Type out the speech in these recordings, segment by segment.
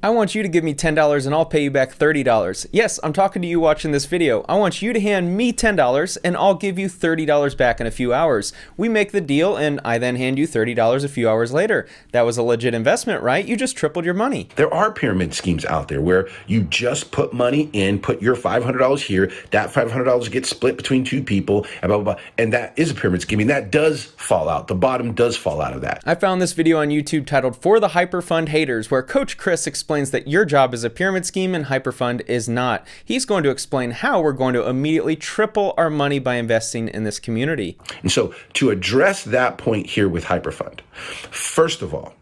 I want you to give me $10 and I'll pay you back $30. Yes, I'm talking to you watching this video. I want you to hand me $10 and I'll give you $30 back in a few hours. We make the deal and I then hand you $30 a few hours later. That was a legit investment, right? You just tripled your money. There are pyramid schemes out there where you just put money in, put your $500 here, that $500 gets split between two people, and blah, blah, blah. And that is a pyramid scheme, and that does fall out. The bottom does fall out of that. I found this video on YouTube titled For the Hyperfund Haters, where Coach Chris explains that your job is a pyramid scheme and Hyperfund is not. He's going to explain how we're going to immediately triple our money by investing in this community. And so to address that point here with Hyperfund, first of all,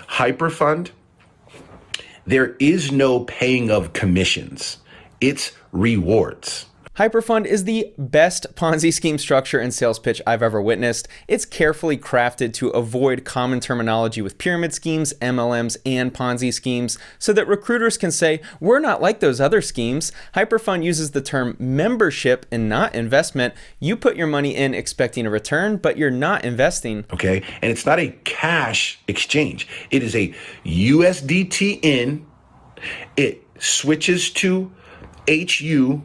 Hyperfund, there is no paying of commissions. It's rewards. Hyperfund is the best Ponzi scheme structure and sales pitch I've ever witnessed. It's carefully crafted to avoid common terminology with pyramid schemes, MLMs, and Ponzi schemes so that recruiters can say, we're not like those other schemes. Hyperfund uses the term membership and not investment. You put your money in expecting a return, but you're not investing. Okay, and it's not a cash exchange. It is a USDT in, it switches to HU,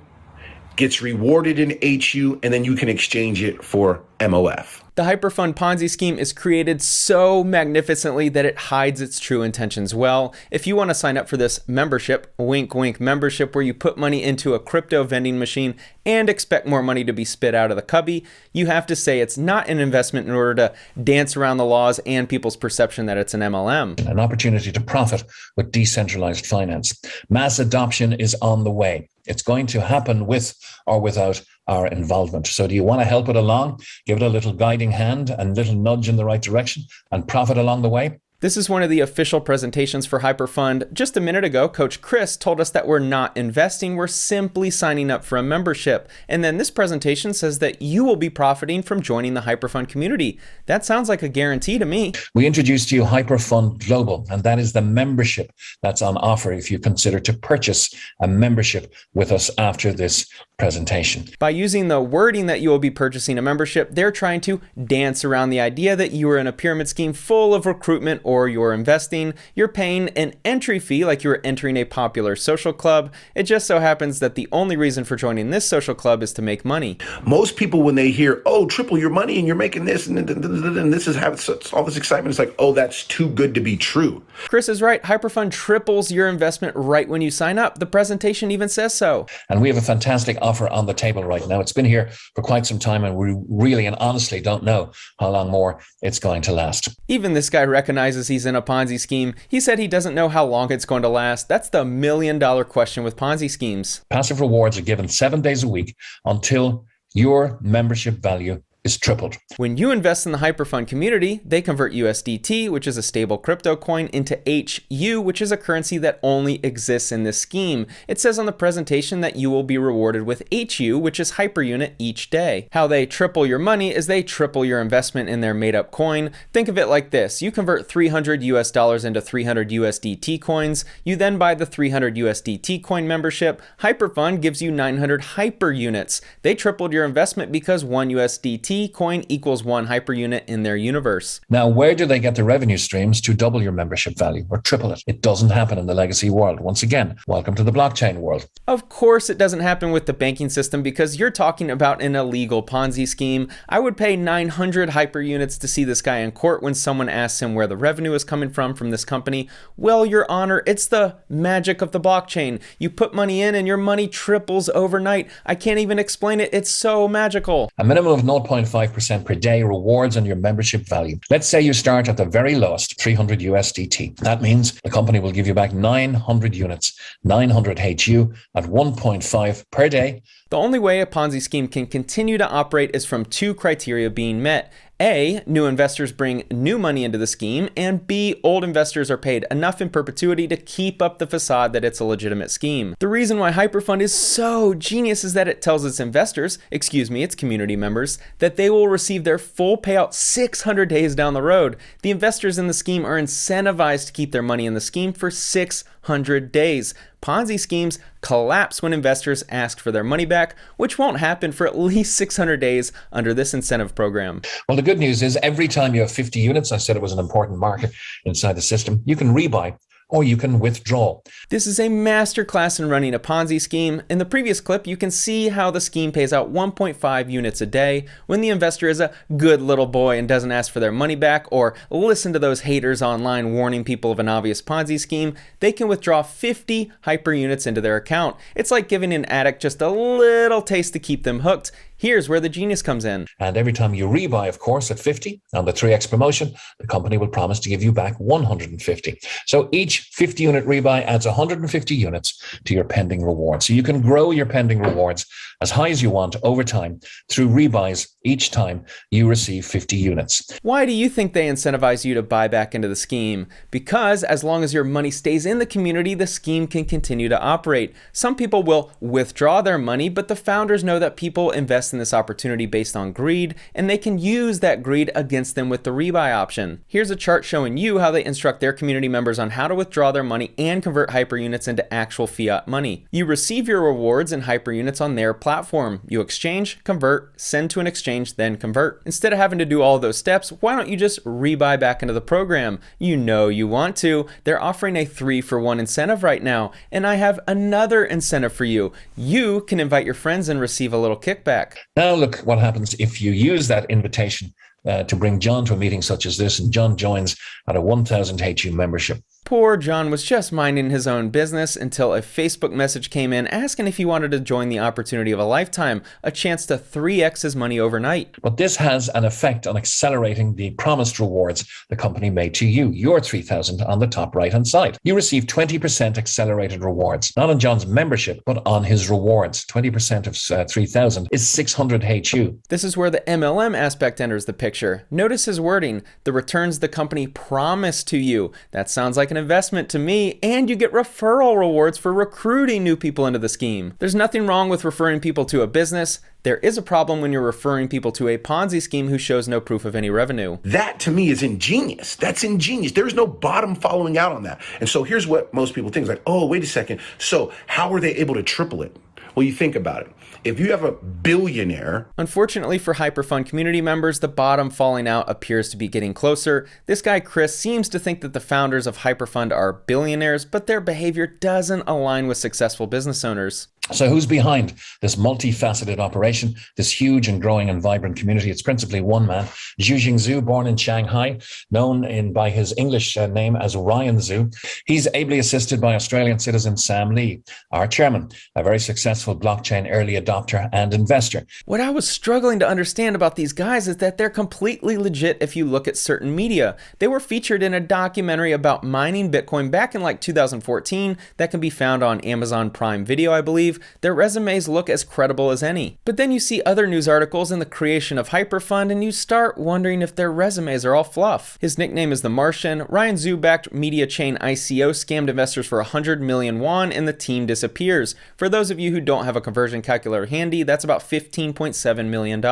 gets rewarded in HU, and then you can exchange it for MOF. The Hyperfund Ponzi scheme is created so magnificently that it hides its true intentions well. If you want to sign up for this membership, wink wink membership, where you put money into a crypto vending machine and expect more money to be spit out of the cubby, you have to say it's not an investment in order to dance around the laws and people's perception that it's an MLM. An opportunity to profit with decentralized finance. Mass adoption is on the way. It's going to happen with or without our involvement. So do you want to help it along? Give it a little guiding hand and a little nudge in the right direction and profit along the way? This is one of the official presentations for Hyperfund. Just a minute ago, Coach Chris told us that we're not investing, we're simply signing up for a membership. And then this presentation says that you will be profiting from joining the Hyperfund community. That sounds like a guarantee to me. We introduced to you Hyperfund Global, and that is the membership that's on offer if you consider to purchase a membership with us after this presentation. By using the wording that you will be purchasing a membership, they're trying to dance around the idea that you are in a pyramid scheme full of recruitment or you're investing. You're paying an entry fee like you're entering a popular social club. It just so happens that the only reason for joining this social club is to make money. Most people, when they hear, oh, triple your money and you're making this and this is having all this excitement, it's like, oh, that's too good to be true. Chris is right. Hyperfund triples your investment right when you sign up. The presentation even says so. And we have a fantastic offer on the table right now. It's been here for quite some time and we really and honestly don't know how long more it's going to last. Even this guy recognizes he's in a Ponzi scheme. He said he doesn't know how long it's going to last. That's the $1 million question with Ponzi schemes. Passive rewards are given 7 days a week until your membership value is tripled. When you invest in the Hyperfund community, they convert USDT, which is a stable crypto coin, into HU, which is a currency that only exists in this scheme. It says on the presentation that you will be rewarded with HU, which is hyperunit each day. How they triple your money is they triple your investment in their made up coin. Think of it like this. You convert $300 into 300 USDT coins. You then buy the 300 USDT coin membership. Hyperfund gives you 900 hyper units. They tripled your investment because one USDT coin equals one hyperunit in their universe. Now, where do they get the revenue streams to double your membership value or triple it? It doesn't happen in the legacy world. Once again, welcome to the blockchain world. Of course, it doesn't happen with the banking system because you're talking about an illegal Ponzi scheme. I would pay 900 hyperunits to see this guy in court when someone asks him where the revenue is coming from this company. Well, Your Honor, it's the magic of the blockchain. You put money in and your money triples overnight. I can't even explain it. It's so magical. A minimum of 0.5% per day rewards on your membership value. Let's say you start at the very lowest, 300 USDT. That means the company will give you back 900 units, 900 HU at 1.5 per day. The only way a Ponzi scheme can continue to operate is from two criteria being met. A, new investors bring new money into the scheme, and B, old investors are paid enough in perpetuity to keep up the facade that it's a legitimate scheme. The reason why Hyperfund is so genius is that it tells its investors, its community members, that they will receive their full payout 600 days down the road. The investors in the scheme are incentivized to keep their money in the scheme for 600 days. Ponzi schemes collapse when investors ask for their money back, which won't happen for at least 600 days under this incentive program. Well, the good news is every time you have 50 units, I said it was an important market inside the system, you can rebuy or you can withdraw. This is a masterclass in running a Ponzi scheme. In the previous clip, you can see how the scheme pays out 1.5 units a day when the investor is a good little boy and doesn't ask for their money back or listen to those haters online warning people of an obvious Ponzi scheme. They can withdraw 50 hyper units into their account. It's like giving an addict just a little taste to keep them hooked. Here's where the genius comes in. And every time you rebuy, of course, at 50 on the 3x promotion, the company will promise to give you back 150. So each 50 unit rebuy adds 150 units to your pending reward. So you can grow your pending rewards as high as you want over time through rebuys each time you receive 50 units. Why do you think they incentivize you to buy back into the scheme? Because as long as your money stays in the community, the scheme can continue to operate. Some people will withdraw their money, but the founders know that people invest in this opportunity based on greed, and they can use that greed against them with the rebuy option. Here's a chart showing you how they instruct their community members on how to withdraw their money and convert hyper units into actual fiat money. You receive your rewards in hyper units on their platform. You exchange, convert, send to an exchange, then convert. Instead of having to do all those steps, why don't you just rebuy back into the program? You know you want to. They're offering a 3-for-1 incentive right now, and I have another incentive for you. You can invite your friends and receive a little kickback. Now look what happens if you use that invitation to bring John to a meeting such as this, and John joins at a 1,000 HU membership. Poor John was just minding his own business until a Facebook message came in asking if he wanted to join the opportunity of a lifetime, a chance to 3x his money overnight. But this has an effect on accelerating the promised rewards the company made to you, your 3,000 on the top right-hand side. You receive 20% accelerated rewards, not on John's membership, but on his rewards. 20% of 3,000 is 600 HU. This is where the MLM aspect enters the picture. Notice his wording, the returns the company promised to you. That sounds like an investment to me, and you get referral rewards for recruiting new people into the scheme. There's nothing wrong with referring people to a business. There is a problem when you're referring people to a Ponzi scheme who shows no proof of any revenue. That to me is ingenious. That's ingenious. There's no bottom following out on that. And so here's what most people think, like, oh, wait a second. So how are they able to triple it? Well, you think about it. If you have a billionaire... Unfortunately for HyperFund community members, the bottom falling out appears to be getting closer. This guy, Chris, seems to think that the founders of HyperFund are billionaires, but their behavior doesn't align with successful business owners. So who's behind this multifaceted operation, this huge and growing and vibrant community? It's principally one man, Zhu Jingzhu, born in Shanghai, known by his English name as Ryan Zhu. He's ably assisted by Australian citizen Sam Lee, our chairman, a very successful blockchain early adopter and investor. What I was struggling to understand about these guys is that they're completely legit if you look at certain media. They were featured in a documentary about mining Bitcoin back in like 2014 that can be found on Amazon Prime Video, I believe. Their resumes look as credible as any. But then you see other news articles in the creation of HyperFund and you start wondering if their resumes are all fluff. His nickname is the Martian. Ryan Zhu backed media chain ICO scammed investors for 100 million won and the team disappears. For those of you who don't have a conversion calculator handy, that's about $15.7 million.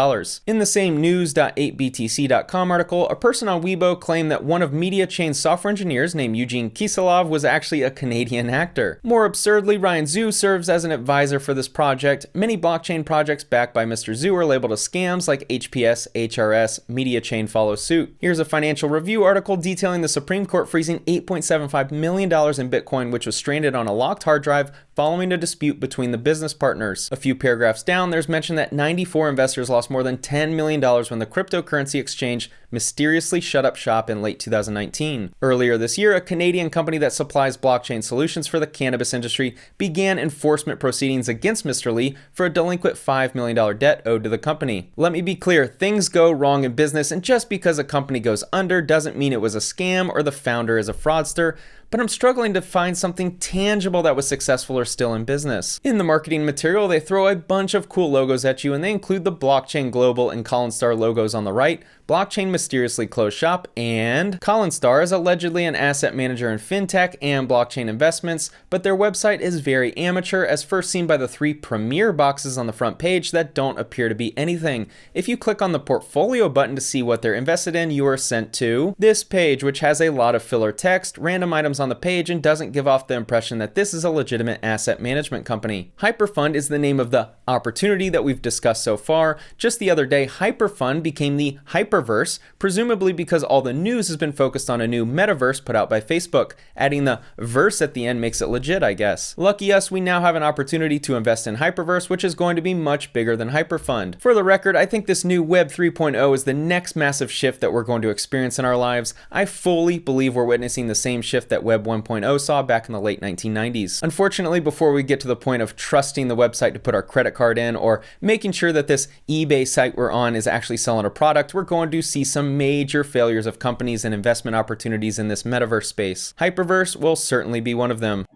In the same news.8btc.com article, a person on Weibo claimed that one of media chain's software engineers named Eugene Kiselov was actually a Canadian actor. More absurdly, Ryan Zhu serves as an advisor for this project. Many blockchain projects backed by Mr. Zhu are labeled as scams like HPS, HRS, Media Chain follow suit. Here's a Financial Review article detailing the Supreme Court freezing $8.75 million in Bitcoin, which was stranded on a locked hard drive following a dispute between the business partners. A few paragraphs down, there's mention that 94 investors lost more than $10 million when the cryptocurrency exchange mysteriously shut up shop in late 2019. Earlier this year, a Canadian company that supplies blockchain solutions for the cannabis industry began enforcement proceedings against Mr. Lee for a delinquent $5 million debt owed to the company. Let me be clear, things go wrong in business, and just because a company goes under doesn't mean it was a scam or the founder is a fraudster, but I'm struggling to find something tangible that was successful or still in business. In the marketing material, they throw a bunch of cool logos at you, and they include the Blockchain Global and Colin Star logos on the right, Blockchain mysteriously closed shop, and Colin Star is allegedly an asset manager in fintech and blockchain investments, but their website is very amateur, as first seen by the 3 premier boxes on the front page that don't appear to be anything. If you click on the portfolio button to see what they're invested in, you are sent to this page, which has a lot of filler text, random items on the page and doesn't give off the impression that this is a legitimate asset management company. HyperFund is the name of the opportunity that we've discussed so far. Just the other day, HyperFund became the HyperVerse, presumably because all the news has been focused on a new metaverse put out by Facebook. Adding the verse at the end makes it legit, I guess. Lucky us, we now have an opportunity to invest in HyperVerse, which is going to be much bigger than HyperFund. For the record, I think this new Web 3.0 is the next massive shift that we're going to experience in our lives. I fully believe we're witnessing the same shift that Web 1.0 saw back in the late 1990s. Unfortunately, before we get to the point of trusting the website to put our credit card in or making sure that this eBay site we're on is actually selling a product, we're going to see some major failures of companies and investment opportunities in this metaverse space. HyperVerse will certainly be one of them.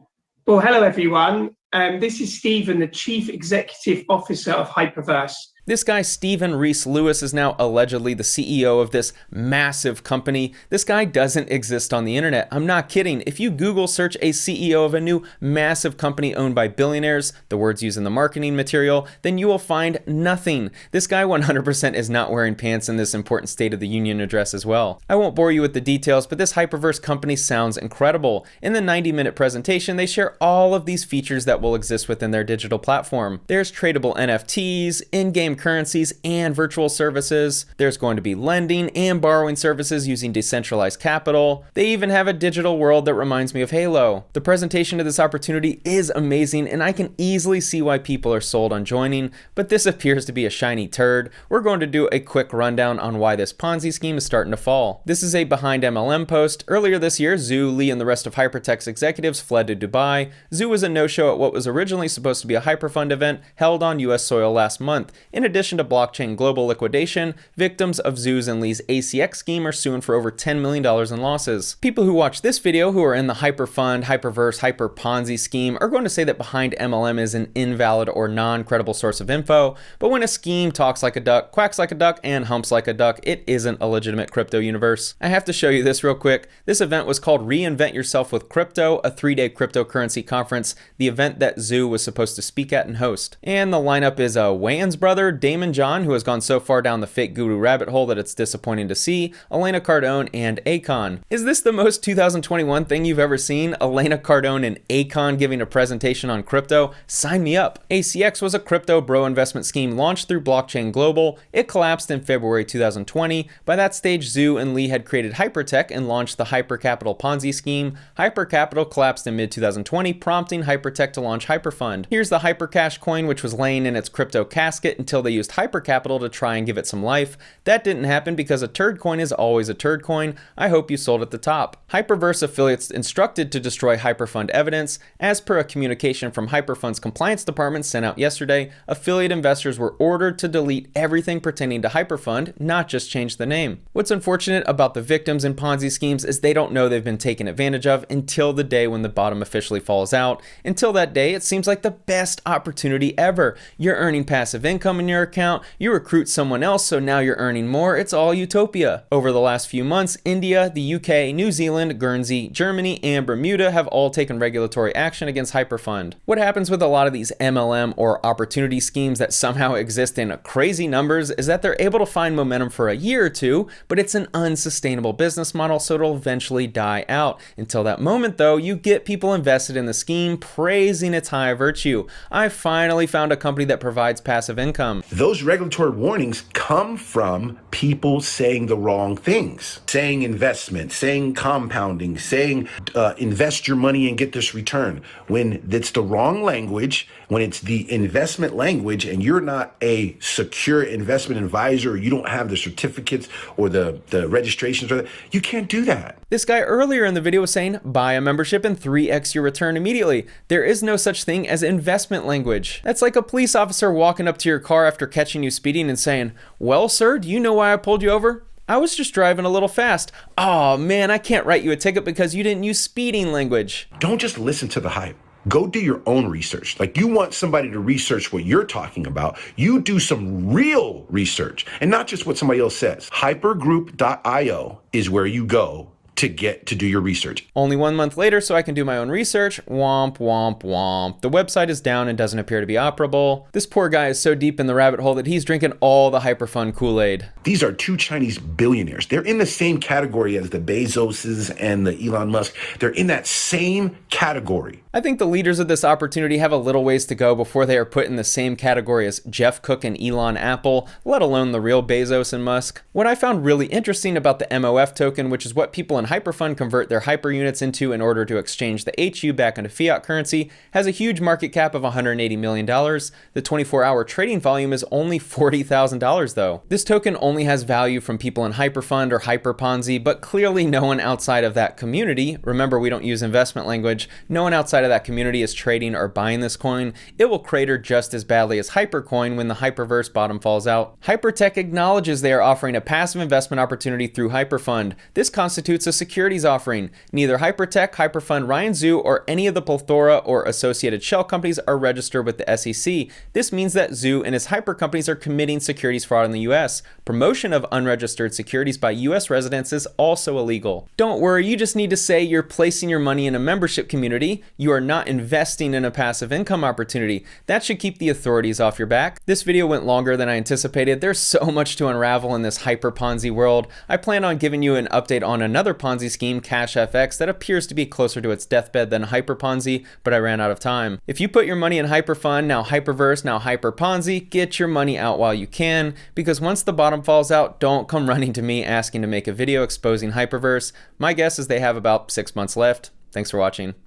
Well, hello everyone. This is Stephen, the Chief Executive Officer of HyperVerse. This guy, Stephen Rees-Lewis, is now allegedly the CEO of this massive company. This guy doesn't exist on the internet. I'm not kidding. If you Google search a CEO of a new massive company owned by billionaires, the words used in the marketing material, then you will find nothing. This guy 100% is not wearing pants in this important State of the Union address as well. I won't bore you with the details, but this HyperVerse company sounds incredible. In the 90-minute presentation, they share all of these features that will exist within their digital platform. There's tradable NFTs, in-game currencies, and virtual services. There's going to be lending and borrowing services using decentralized capital. They even have a digital world that reminds me of Halo. The presentation of this opportunity is amazing, and I can easily see why people are sold on joining, but this appears to be a shiny turd. We're going to do a quick rundown on why this Ponzi scheme is starting to fall. This is a Behind MLM post. Earlier this year, Zhu, Lee, and the rest of Hypertech's executives fled to Dubai. Zhu was a no-show at what was originally supposed to be a Hyperfund event held on US soil last month. In addition to blockchain global liquidation, victims of Zhu's and Lee's ACX scheme are suing for over $10 million in losses. People who watch this video who are in the Hyperfund, HyperVerse, Hyper-Ponzi scheme are going to say that Behind MLM is an invalid or non-credible source of info, but when a scheme talks like a duck, quacks like a duck, and humps like a duck, it isn't a legitimate crypto universe. I have to show you this real quick. This event was called Reinvent Yourself with Crypto, a 3-day cryptocurrency conference, the event that Zhu was supposed to speak at and host. And the lineup is Wayne's brother, Damon John, who has gone so far down the fake guru rabbit hole that it's disappointing to see, Elena Cardone, and Akon. Is this the most 2021 thing you've ever seen? Elena Cardone and Akon giving a presentation on crypto? Sign me up. ACX was a crypto bro investment scheme launched through Blockchain Global. It collapsed in February 2020. By that stage, Zhu and Lee had created Hypertech and launched the Hypercapital Ponzi scheme. Hypercapital collapsed in mid-2020, prompting Hypertech to launch HyperFund. Here's the Hypercash coin, which was laying in its crypto casket until they used Hypercapital to try and give it some life. That didn't happen because a turd coin is always a turd coin. I hope you sold at the top. HyperVerse affiliates instructed to destroy HyperFund evidence. As per a communication from HyperFund's compliance department sent out yesterday, affiliate investors were ordered to delete everything pertaining to HyperFund, not just change the name. What's unfortunate about the victims in Ponzi schemes is they don't know they've been taken advantage of until the day when the bottom officially falls out. Until that day, it seems like the best opportunity ever. You're earning passive income in your account, you recruit someone else, so now you're earning more. It's all utopia. Over the last few months, India, the UK, New Zealand, Guernsey, Germany, and Bermuda have all taken regulatory action against HyperFund. What happens with a lot of these MLM or opportunity schemes that somehow exist in crazy numbers is that they're able to find momentum for a year or two, but it's an unsustainable business model, so it'll eventually die out. Until that moment, though, you get people invested in the scheme, praising its high virtue. I finally found a company that provides passive income. Those regulatory warnings come from people saying the wrong things, saying investment, saying compounding, saying invest your money and get this return. When it's the wrong language, when it's the investment language and you're not a secure investment advisor, or you don't have the certificates or the registrations, you can't do that. This guy earlier in the video was saying, buy a membership and 3x your return immediately. There is no such thing as investment language. That's like a police officer walking up to your car after catching you speeding and saying, well, sir, do you know why I pulled you over? I was just driving a little fast. Oh man, I can't write you a ticket because you didn't use speeding language. Don't just listen to the hype. Go do your own research. Like, you want somebody to research what you're talking about, you do some real research and not just what somebody else says. Hypergroup.io is where you go to do your research. Only 1 month later, so I can do my own research. Womp, womp, womp. The website is down and doesn't appear to be operable. This poor guy is so deep in the rabbit hole that he's drinking all the HyperFund Kool-Aid. These are two Chinese billionaires. They're in the same category as the Bezoses and the Elon Musk. They're in that same category. I think the leaders of this opportunity have a little ways to go before they are put in the same category as Jeff Cook and Elon Apple, let alone the real Bezos and Musk. What I found really interesting about the MOF token, which is what people in HyperFund convert their hyper units into in order to exchange the HU back into fiat currency, has a huge market cap of $180 million. The 24-hour trading volume is only $40,000 though. This token only has value from people in HyperFund or Hyper-Ponzi, but clearly no one outside of that community, remember we don't use investment language, no one outside of that community is trading or buying this coin. It will crater just as badly as Hypercoin when the HyperVerse bottom falls out. Hypertech acknowledges they are offering a passive investment opportunity through HyperFund. This constitutes a securities offering. Neither Hypertech, HyperFund, Ryan Zoo, or any of the Plethora or associated shell companies are registered with the SEC. This means that Zoo and his hyper companies are committing securities fraud in the US. Promotion of unregistered securities by US residents is also illegal. Don't worry, you just need to say you're placing your money in a membership community. You are not investing in a passive income opportunity. That should keep the authorities off your back. This video went longer than I anticipated. There's so much to unravel in this hyper Ponzi world. I plan on giving you an update on another Ponzi scheme, Cash FX, that appears to be closer to its deathbed than Hyper Ponzi, but I ran out of time. If you put your money in HyperFund, now HyperVerse, now Hyper Ponzi, get your money out while you can, because once the bottom falls out, don't come running to me asking to make a video exposing HyperVerse. My guess is they have about 6 months left. Thanks for watching.